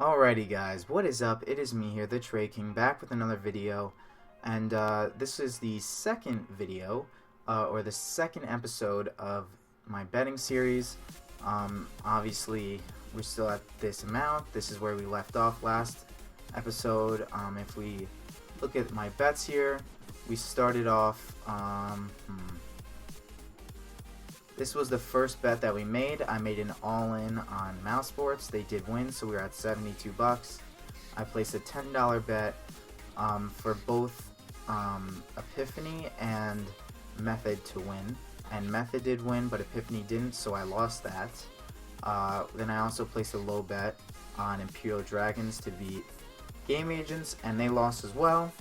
Alrighty guys, what is up? It is me here, the Trey King, back with another video, and this is the second video, or the second episode of my betting series. Obviously, we're still at this amount. This is where we left off last episode. If we look at my bets here, we started off, this was the first bet that we made. I made an all-in on Mouse Sports. They did win, so we were at 72 bucks. I placed a $10 bet for both Epiphany and Method to win. And Method did win, but Epiphany didn't, so I lost that. Then I also placed a low bet on Imperial Dragons to beat Game Agents, and they lost as well.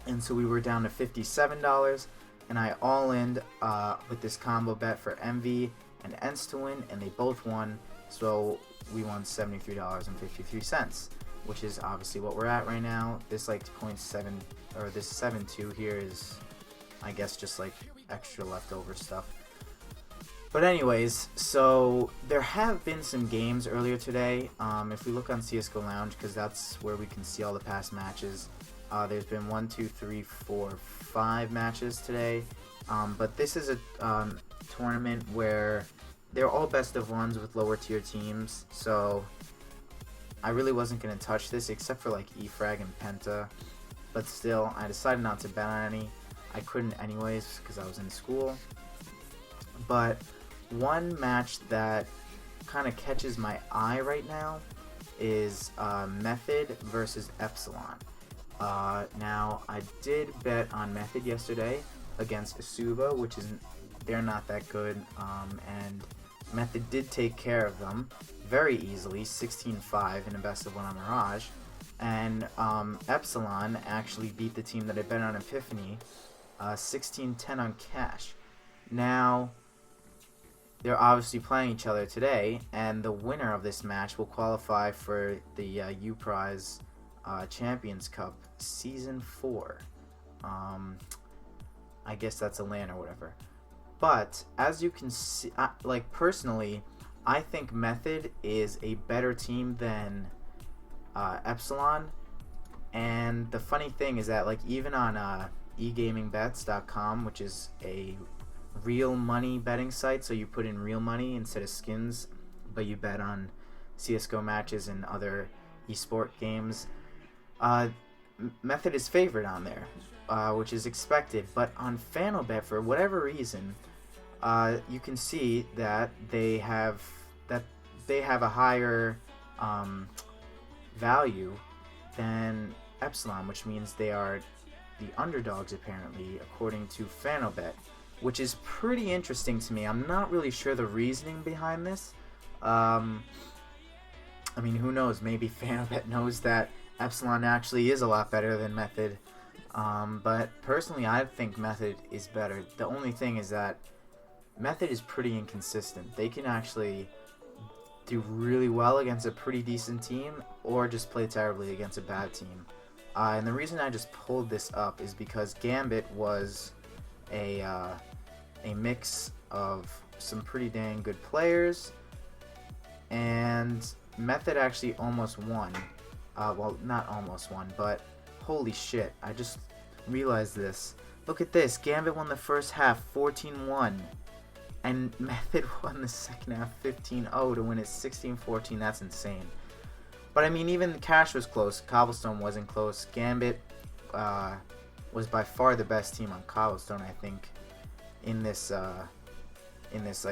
And so we were down to $57. And I all-in with this combo bet for MV and ENCE to win, and they both won, so we won $73.53, which is obviously what we're at right now. This like 0.7 or this 7.2 here is, I guess, just like extra leftover stuff. But anyways, so there have been some games earlier today. If we look on CSGO Lounge, because that's where we can see all the past matches. There's been 1, 2, 3, 4, 5 matches today, but this is a tournament where they're all best of ones with lower tier teams, so I really wasn't going to touch this except for like eFrag and Penta, but still I decided not to bet on any. I couldn't anyways because I was in school. But one match that kind of catches my eye right now is Method versus Epsilon. Now, I did bet on Method yesterday against Asuba, which is, they're not that good, and Method did take care of them very easily, 16-5 in a best of one on Mirage, and Epsilon actually beat the team that I bet on Epiphany, 16-10 on Cash. Now, they're obviously playing each other today, and the winner of this match will qualify for the U-Prize Champions Cup Season 4. I guess that's a LAN or whatever. But as you can see, like personally, I think Method is a better team than Epsilon. And the funny thing is that, like, even on egamingbets.com, which is a real money betting site, so you put in real money instead of skins, but you bet on CSGO matches and other esport games. Method is favored on there, which is expected, but on FanObet, for whatever reason, you can see that they have a higher value than Epsilon, which means they are the underdogs apparently, according to FanObet, which is pretty interesting to me. I'm not really sure the reasoning behind this. I mean, who knows? Maybe FanObet knows that Epsilon actually is a lot better than Method, but personally I think Method is better. The only thing is that Method is pretty inconsistent. They can actually do really well against a pretty decent team or just play terribly against a bad team. And the reason I just pulled this up is because Gambit was a mix of some pretty dang good players, and Method actually almost won. Well, not almost won, but holy shit, I just realized this. Look at this, Gambit won the first half 14-1, and Method won the second half 15-0 to win it 16-14. That's insane. But I mean, even Cash was close, Cobblestone wasn't close. Gambit was by far the best team on Cobblestone, I think, in this, I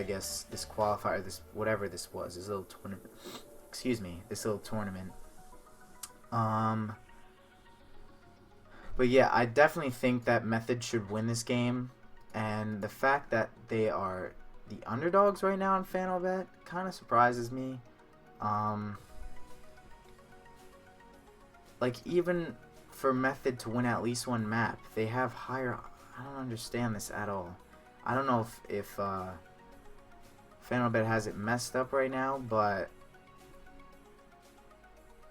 guess, this qualifier, this, whatever this was, this little tournament, excuse me, this little tournament. But yeah, I definitely think that Method should win this game, and the fact that they are the underdogs right now in FanObet kind of surprises me. Like, even for Method to win at least one map, they have higher. I don't understand this at all. I don't know if FanObet has it messed up right now, but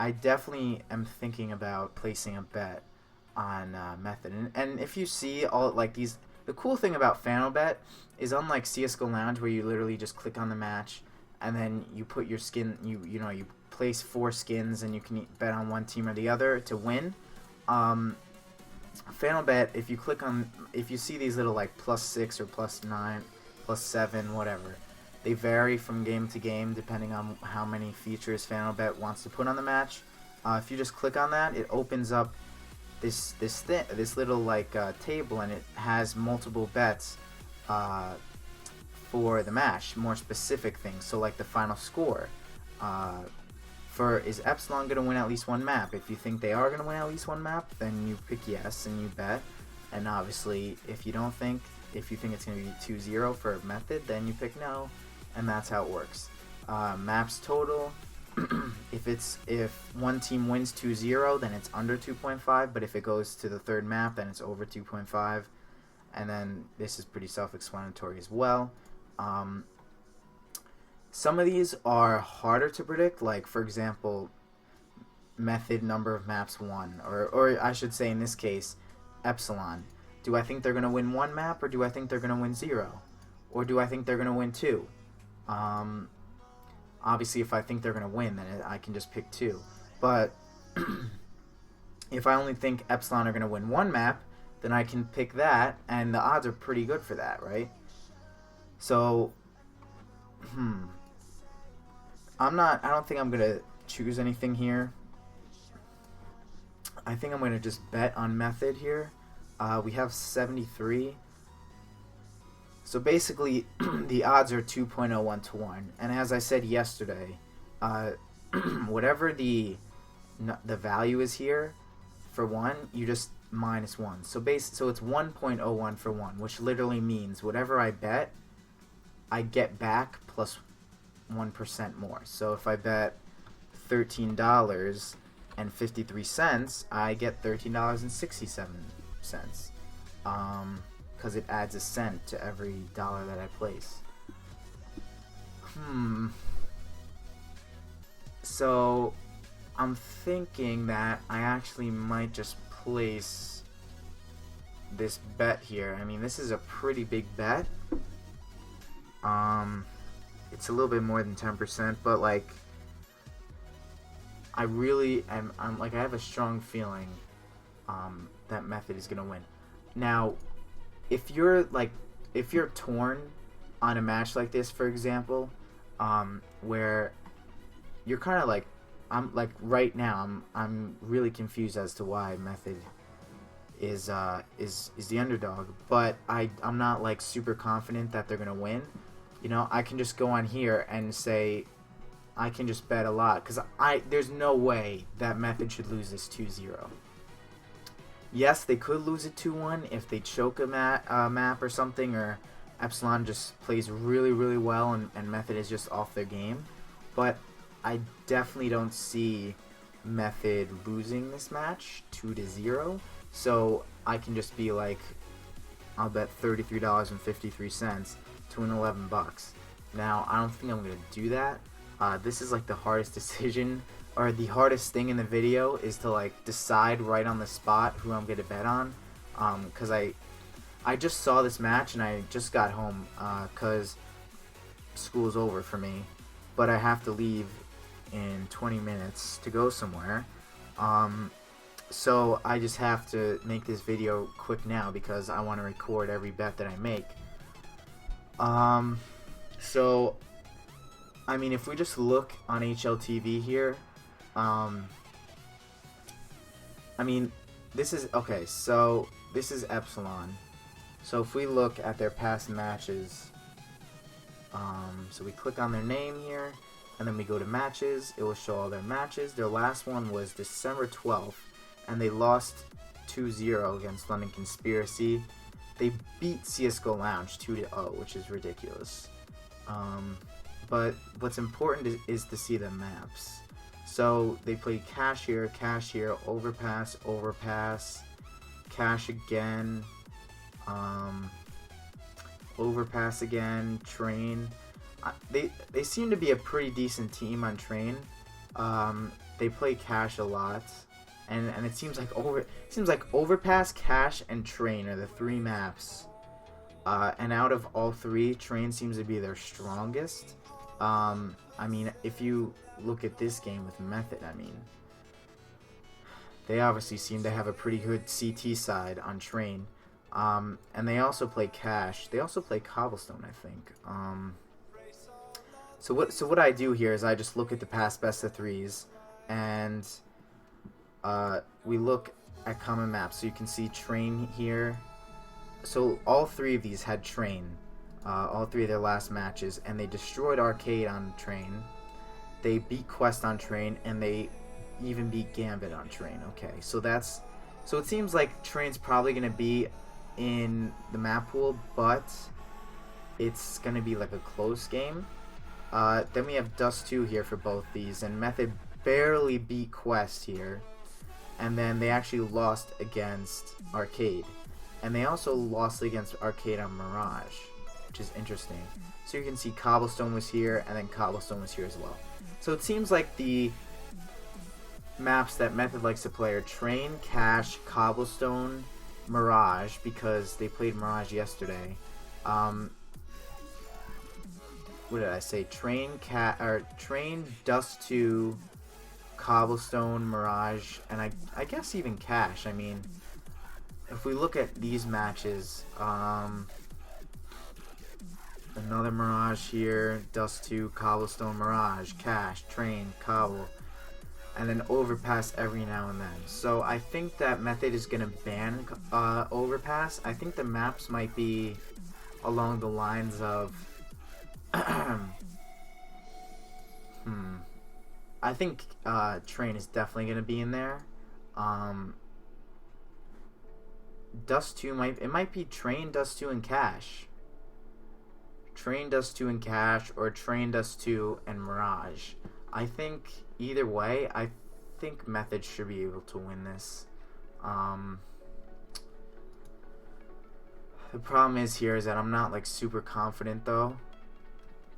I definitely am thinking about placing a bet on Method. And if you see all like these, the cool thing about FanObet is, unlike CSGO Lounge where you literally just click on the match and then you put your skin, you place 4 skins, and you can bet on one team or the other to win. FanDuel, if you click on, if you see these little like +6 or +9, +7, whatever, they vary from game to game depending on how many features FanDuel wants to put on the match. If you just click on that, it opens up this little like table, and it has multiple bets for the match, more specific things. So like the final score. Is Epsilon going to win at least one map? If you think they are going to win at least one map, then you pick yes and you bet. And obviously, if you think it's going to be 2-0 for Method, then you pick no, and that's how it works. Maps total. if one team wins 2-0, then it's under 2.5. But if it goes to the third map, then it's over 2.5. And then this is pretty self-explanatory as well. Some of these are harder to predict, like for example, Method number of maps won, or I should say in this case, Epsilon. Do I think they're going to win one map, or do I think they're going to win 0? Or do I think they're going to win 2? Obviously, if I think they're going to win, then I can just pick 2. But if I only think Epsilon are going to win one map, then I can pick that, and the odds are pretty good for that, right? So, I don't think I'm going to choose anything here. I think I'm going to just bet on Method here. We have 73. So basically, the odds are 2.01 to 1. And as I said yesterday, whatever the value is here for 1, you just minus 1. So it's 1.01 for 1, which literally means whatever I bet, I get back plus 1% more. So if I bet $13.53, I get $13.67. Because it adds a cent to every dollar that I place. So I'm thinking that I actually might just place this bet here. I mean, this is a pretty big bet. It's a little bit more than 10%, but like I really am. I have a strong feeling that Method is gonna win. Now, if you're torn on a match like this, for example, where you're kind of like, right now, I'm really confused as to why Method is the underdog, but I'm not like super confident that they're gonna win. You know, I can just go on here and say I can just bet a lot, because there's no way that Method should lose this 2-0. Yes, they could lose it 2-1 if they choke a map or something, or Epsilon just plays really, really well and Method is just off their game. But I definitely don't see Method losing this match 2-0. So I can just be like, I'll bet $33.53 to win $11. Now, I don't think I'm going to do that. This is like the hardest decision, or the hardest thing in the video is to like decide right on the spot who I'm going to bet on. Because I just saw this match and I just got home because school's over for me. But I have to leave in 20 minutes to go somewhere. So I just have to make this video quick now because I want to record every bet that I make. So, I mean, if we just look on HLTV here, I mean, this is, okay, so this is Epsilon. So if we look at their past matches, so we click on their name here, and then we go to matches, it will show all their matches. Their last one was December 12th, and they lost 2-0 against London Conspiracy. They beat CSGO Lounge 2-0, which is ridiculous. But what's important is to see the maps. So they played Cashier, Overpass, Cash again, Overpass again, Train. They seem to be a pretty decent team on Train. They play Cash a lot. And it seems like Overpass, Cash, and Train are the 3 maps. And out of all 3, Train seems to be their strongest. I mean, if you look at this game with Method, I mean, they obviously seem to have a pretty good CT side on Train. And they also play Cash. They also play Cobblestone, I think. So what I do here is I just look at the past best of threes, and we look at common maps. So you can see Train here. So all three of these had Train, all three of their last matches, and they destroyed Arcade on Train. They beat Quest on Train, and they even beat Gambit on Train. Okay, so it seems like Train's probably gonna be in the map pool, but it's gonna be like a close game. Then we have Dust 2 here for both these, and Method barely beat Quest here, and then they actually lost against Arcade, and they also lost against Arcade on Mirage, which is interesting. So you can see Cobblestone was here, and then Cobblestone was here as well. So it seems like the maps that Method likes to play are Train, Cash, Cobblestone, Mirage, because they played Mirage yesterday. What did I say? Train, Dust 2, Cobblestone, Mirage, and I guess even Cash. I mean, if we look at these matches, another Mirage here, Dust 2, Cobblestone, Mirage, Cash, Train, Cobble, and then Overpass every now and then. So I think that Method is going to ban Overpass. I think the maps might be along the lines of I think Train is definitely going to be in there. Dust 2 might be Train, Dust 2, and Cash. Train, Dust 2, and Cash, or Train, Dust 2, and Mirage. I think either way, I think Method should be able to win this. The problem is that I'm not like super confident though.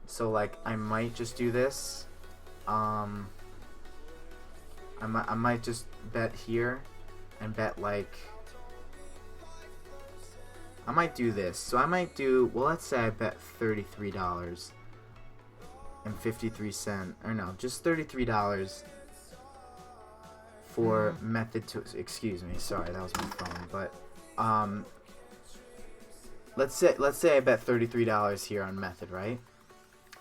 So like I might just do this. I might just bet here and bet like I might do this. So I might do, well, let's say I bet $33.53, or no, just $33 for Method to, excuse me, sorry, that was my phone, but let's say I bet $33 here on Method, right?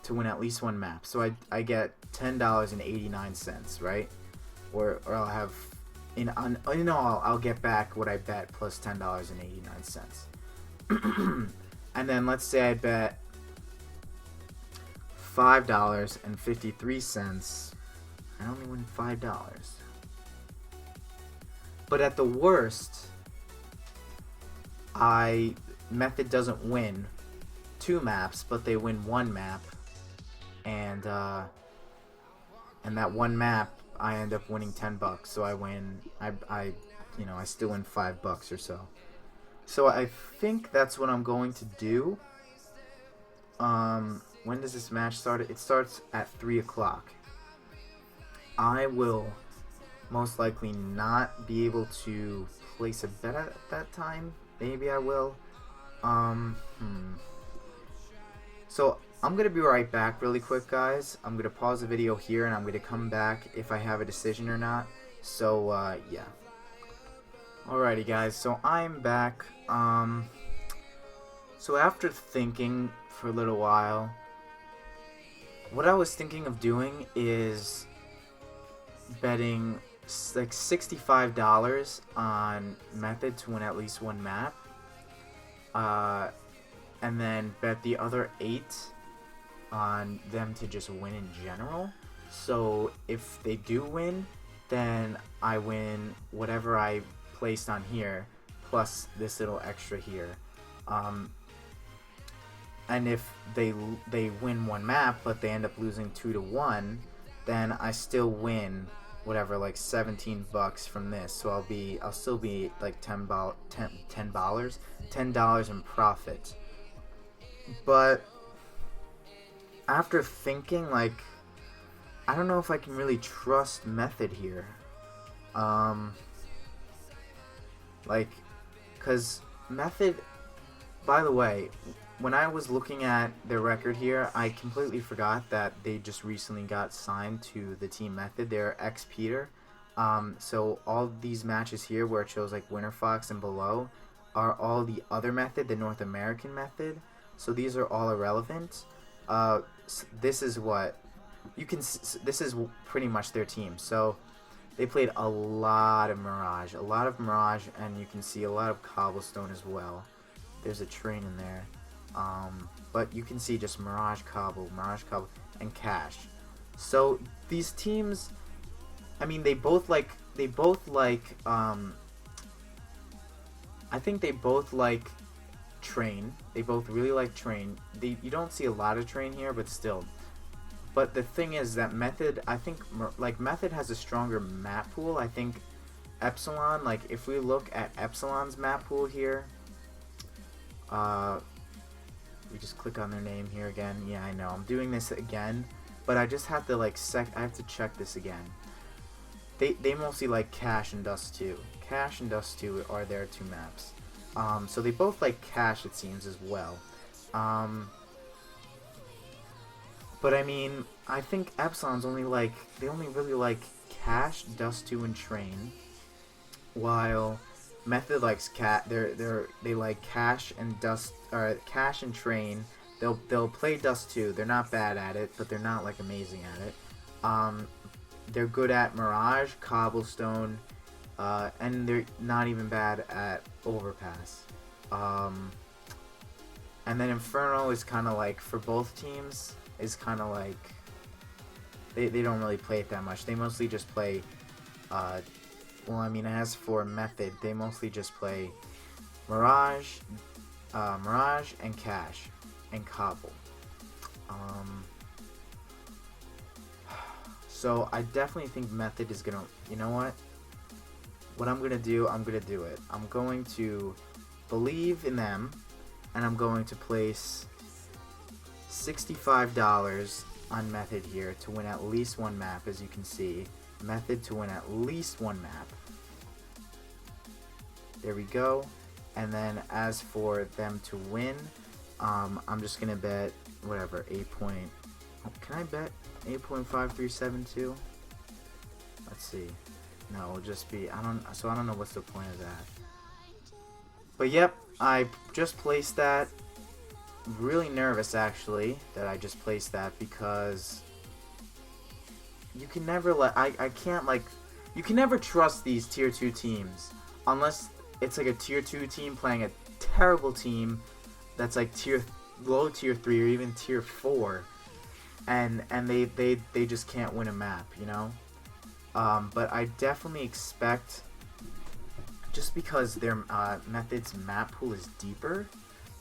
To win at least one map. So I get $10.89, right? Or I'll have I'll get back what I bet plus $10.89. And then let's say I bet $5.53. I only win $5. But at the worst, Method doesn't win 2 maps, but they win 1 map, and that 1 map I end up winning $10. So I win. I still win $5 or so. So I think that's what I'm going to do. When does this match start? It starts at 3 o'clock. I will most likely not be able to place a bet at that time. Maybe I will. So I'm going to be right back really quick, guys. I'm going to pause the video here, and I'm going to come back if I have a decision or not. So, yeah. Alrighty, guys. So I'm back. So after thinking for a little while, what I was thinking of doing is betting like $65 on Method to win at least 1 map, and then bet the other 8 on them to just win in general. So if they do win, then I win whatever I placed on here plus this little extra here. And if they win 1 map but they end up losing 2-1, then I still win whatever, like $17 from this. So I'll still be like $10 in profit. But after thinking, like, I don't know if I can really trust Method here. Like, cause Method, by the way, when I was looking at their record here, I completely forgot that they just recently got signed to the Team Method. They're ex-Peter. So all these matches here where it shows like Winter Fox and below are all the other method, the North American method. So these are all irrelevant. This is what you can. This is pretty much their team. So they played a lot of Mirage, and you can see a lot of Cobblestone as well. There's a train in there, but you can see just Mirage Cobble, and Cash. So these teams, I mean, they both like. I think they both like Train. They both really like Train. You don't see a lot of Train here, but still. But the thing is that Method, I think, like, Method has a stronger map pool. I think Epsilon, like, if we look at Epsilon's map pool here, we just click on their name here again. Yeah, I know, I'm doing this again, but I just have to, like, I have to check this again. They mostly like Cash and Dust 2. Cash and Dust 2 are their two maps. So they both like Cash, it seems, as well. But I mean, I think Epsilon's only like, they only really like Cash, Dust 2, and Train, while Method likes they like Cash and Dust, or Cash and Train. They'll play Dust 2. They're not bad at it, but they're not like amazing at it. They're good at Mirage, Cobblestone, and they're not even bad at Overpass. And then Inferno is kind of like, for both teams, is kind of like, they don't really play it that much. They mostly just play, well, I mean, as for Method, they mostly just play Mirage, and Cash, and Cobble. So I definitely think Method is gonna, you know what? What I'm gonna do, I'm gonna do it. I'm going to believe in them, and I'm going to place $65 on Method here to win at least one map, as you can see. Method to win at least one map. There we go. And then as for them to win, I'm just gonna bet whatever, can I bet 8.5372? Let's see. No, it'll just be, I don't know what's the point of that. But yep, I just placed that. Really nervous actually that I just placed that, because you can never you can never trust these tier 2 teams unless it's like a tier 2 team playing a terrible team that's like low tier 3 or even tier 4, and they just can't win a map, you know. But I definitely expect, just because their Method's map pool is deeper,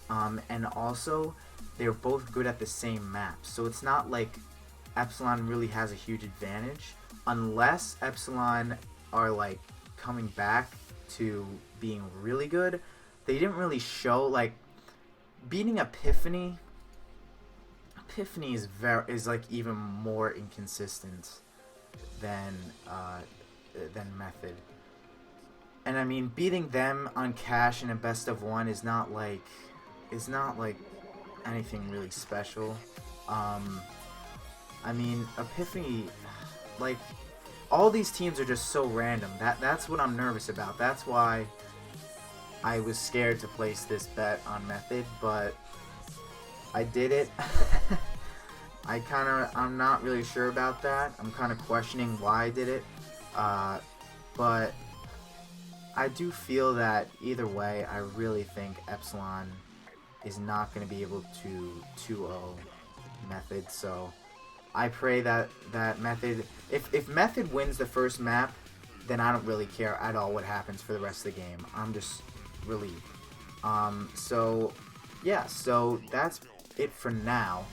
and also they're both good at the same map, so it's not like Epsilon really has a huge advantage, unless Epsilon are like coming back to being really good. They didn't really show, like, beating Epiphany is like even more inconsistent than Method. And I mean, beating them on Cash in a best of 1 is not like anything really special. I mean, Epiphany, like, all these teams are just so random. That's what I'm nervous about. That's why I was scared to place this bet on Method, but I did it. I'm not really sure about that. I'm kind of questioning why I did it. But I do feel that either way, I really think Epsilon is not going to be able to 2-0 Method. So I pray that Method, if Method wins the first map, then I don't really care at all what happens for the rest of the game. I'm just relieved. So yeah, so that's it for now.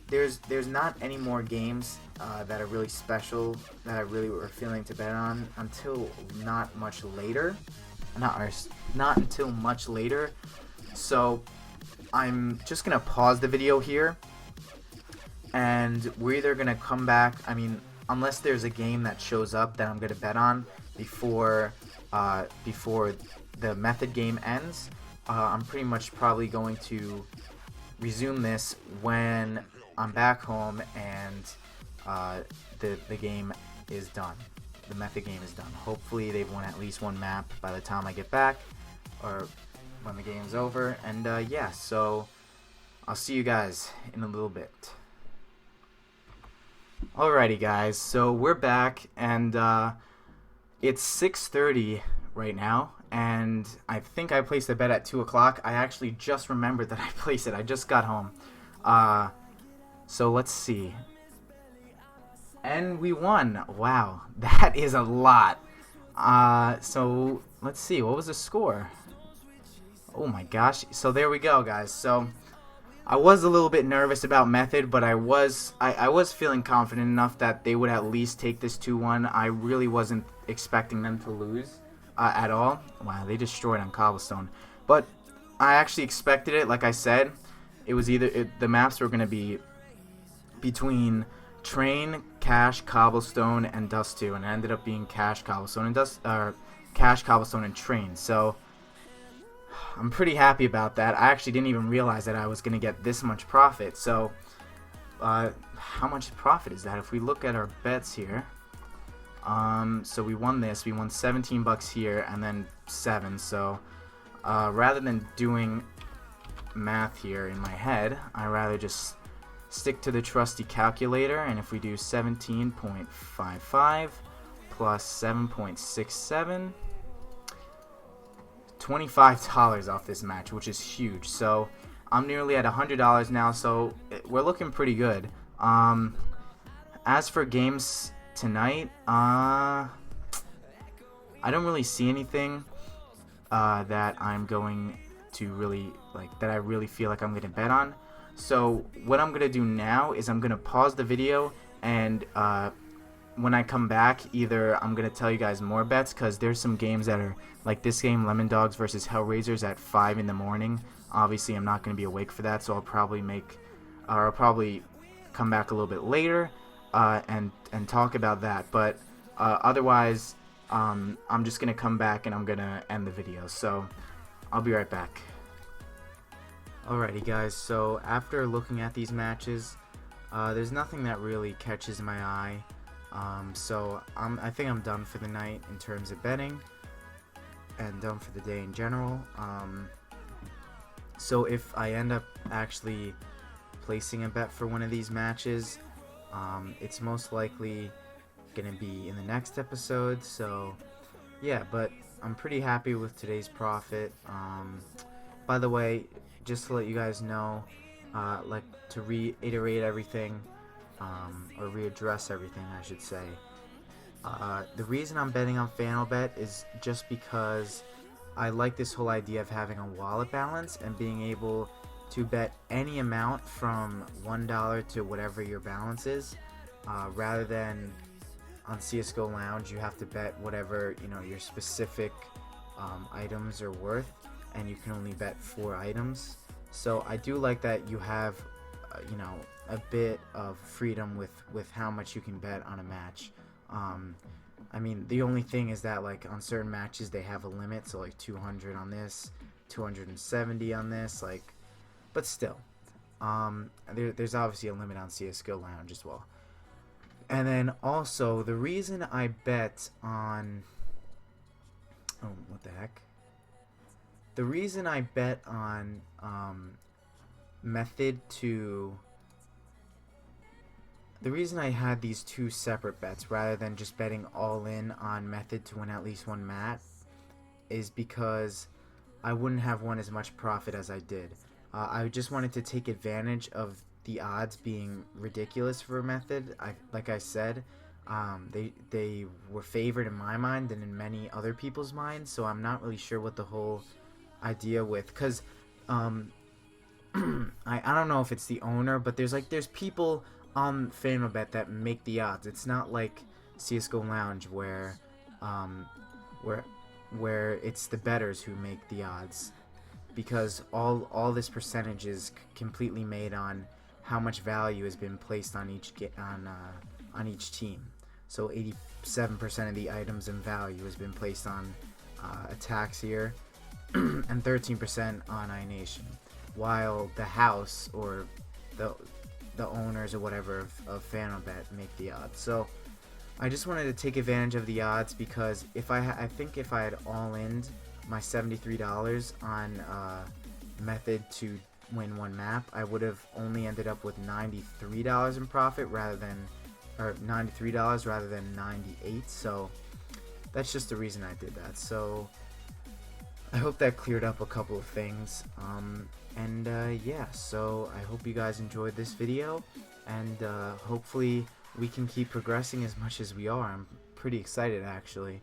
There's not any more games that are really special that I really were feeling to bet on until not much later. Not until much later. So I'm just gonna pause the video here, and we're either gonna come back. I mean, unless there's a game that shows up that I'm gonna bet on before the Method game ends, I'm pretty much probably going to resume this when I'm back home and the game is done. The method game is done. Hopefully they've won at least one map by the time I get back, or when the game's over. And yeah, so I'll see you guys in a little bit. Alrighty guys, so we're back, and it's 6:30 right now, and I think I placed a bet at 2 o'clock. I actually just remembered that I placed it. I just got home. So let's see. And we won. Wow, that is a lot. So let's see. What was the score? Oh my gosh. So there we go, guys. So I was a little bit nervous about Method, but I was feeling confident enough that they would at least take this 2-1. I really wasn't expecting them to lose at all. Wow, they destroyed on Cobblestone. But I actually expected it. Like I said, it was either the maps were going to be between Train, Cache, Cobblestone, and Dust 2, and it ended up being Cache, Cobblestone, and Cache, Cobblestone, and Train. So I'm pretty happy about that. I actually didn't even realize that I was going to get this much profit. So how much profit is that? If we look at our bets here, so we won this. We won 17 bucks here and then 7. So rather than doing math here in my head, I rather just stick to the trusty calculator. And if we do 17.55 plus 7.67, $25 off this match, which is huge. So I'm nearly at $100 now, so we're looking pretty good. As for games tonight, I don't really see anything that I'm going to really that I really feel like I'm going to bet on. So what I'm going to do now is I'm going to pause the video, and when I come back, either I'm going to tell you guys more bets, because there's some games that are like this game, Lemon Dogs versus Hellraisers, at 5 in the morning. Obviously, I'm not going to be awake for that, so I'll probably come back a little bit later and talk about that. But otherwise, I'm just going to come back and I'm going to end the video. So I'll be right back. Alrighty guys, so after looking at these matches, there's nothing that really catches my eye. So I think I'm done for the night in terms of betting, and done for the day in general. So if I end up actually placing a bet for one of these matches, it's most likely gonna be in the next episode. So yeah, but I'm pretty happy with today's profit. By the way, just to let you guys know, like to reiterate everything, or readdress everything, I should say. The reason I'm betting on FanObet is just because I like this whole idea of having a wallet balance and being able to bet any amount from $1 to whatever your balance is, rather than on CSGO Lounge you have to bet whatever your specific items are worth, and you can only bet 4 items. So I do like that you have a bit of freedom with how much you can bet on a match. I mean, the only thing is that on certain matches they have a limit, so 200 on this, 270 on this, but still, there's obviously a limit on CSGO Lounge as well. And then also, the reason I bet on the reason I bet on Method to the reason I had these 2 separate bets rather than just betting all in on Method to win at least one map is because I wouldn't have won as much profit as I did. I just wanted to take advantage of the odds being ridiculous for Method. Like I said, they were favored in my mind and in many other people's minds, so I'm not really sure what the whole idea with, because I don't know if it's the owner, but there's people on FanObet that make the odds. It's not like CSGO Lounge where it's the bettors who make the odds, because all this percentage is completely made on how much value has been placed on each team. So 87% of the items in value has been placed on Ataxier, and 13% on iNation, while the house or the owners or whatever of FanObet make the odds. So I just wanted to take advantage of the odds because I think if I had all in my $73 on method to win one map, I would have only ended up with $93 in profit or $93 rather than 98. So that's just the reason I did that. So I hope that cleared up a couple of things. Yeah, so I hope you guys enjoyed this video, and hopefully we can keep progressing as much as we are. I'm pretty excited, actually.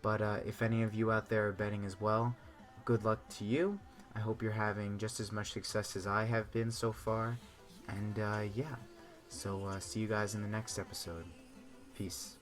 If any of you out there are betting as well, good luck to you. I hope you're having just as much success as I have been so far. And yeah, so see you guys in the next episode. Peace.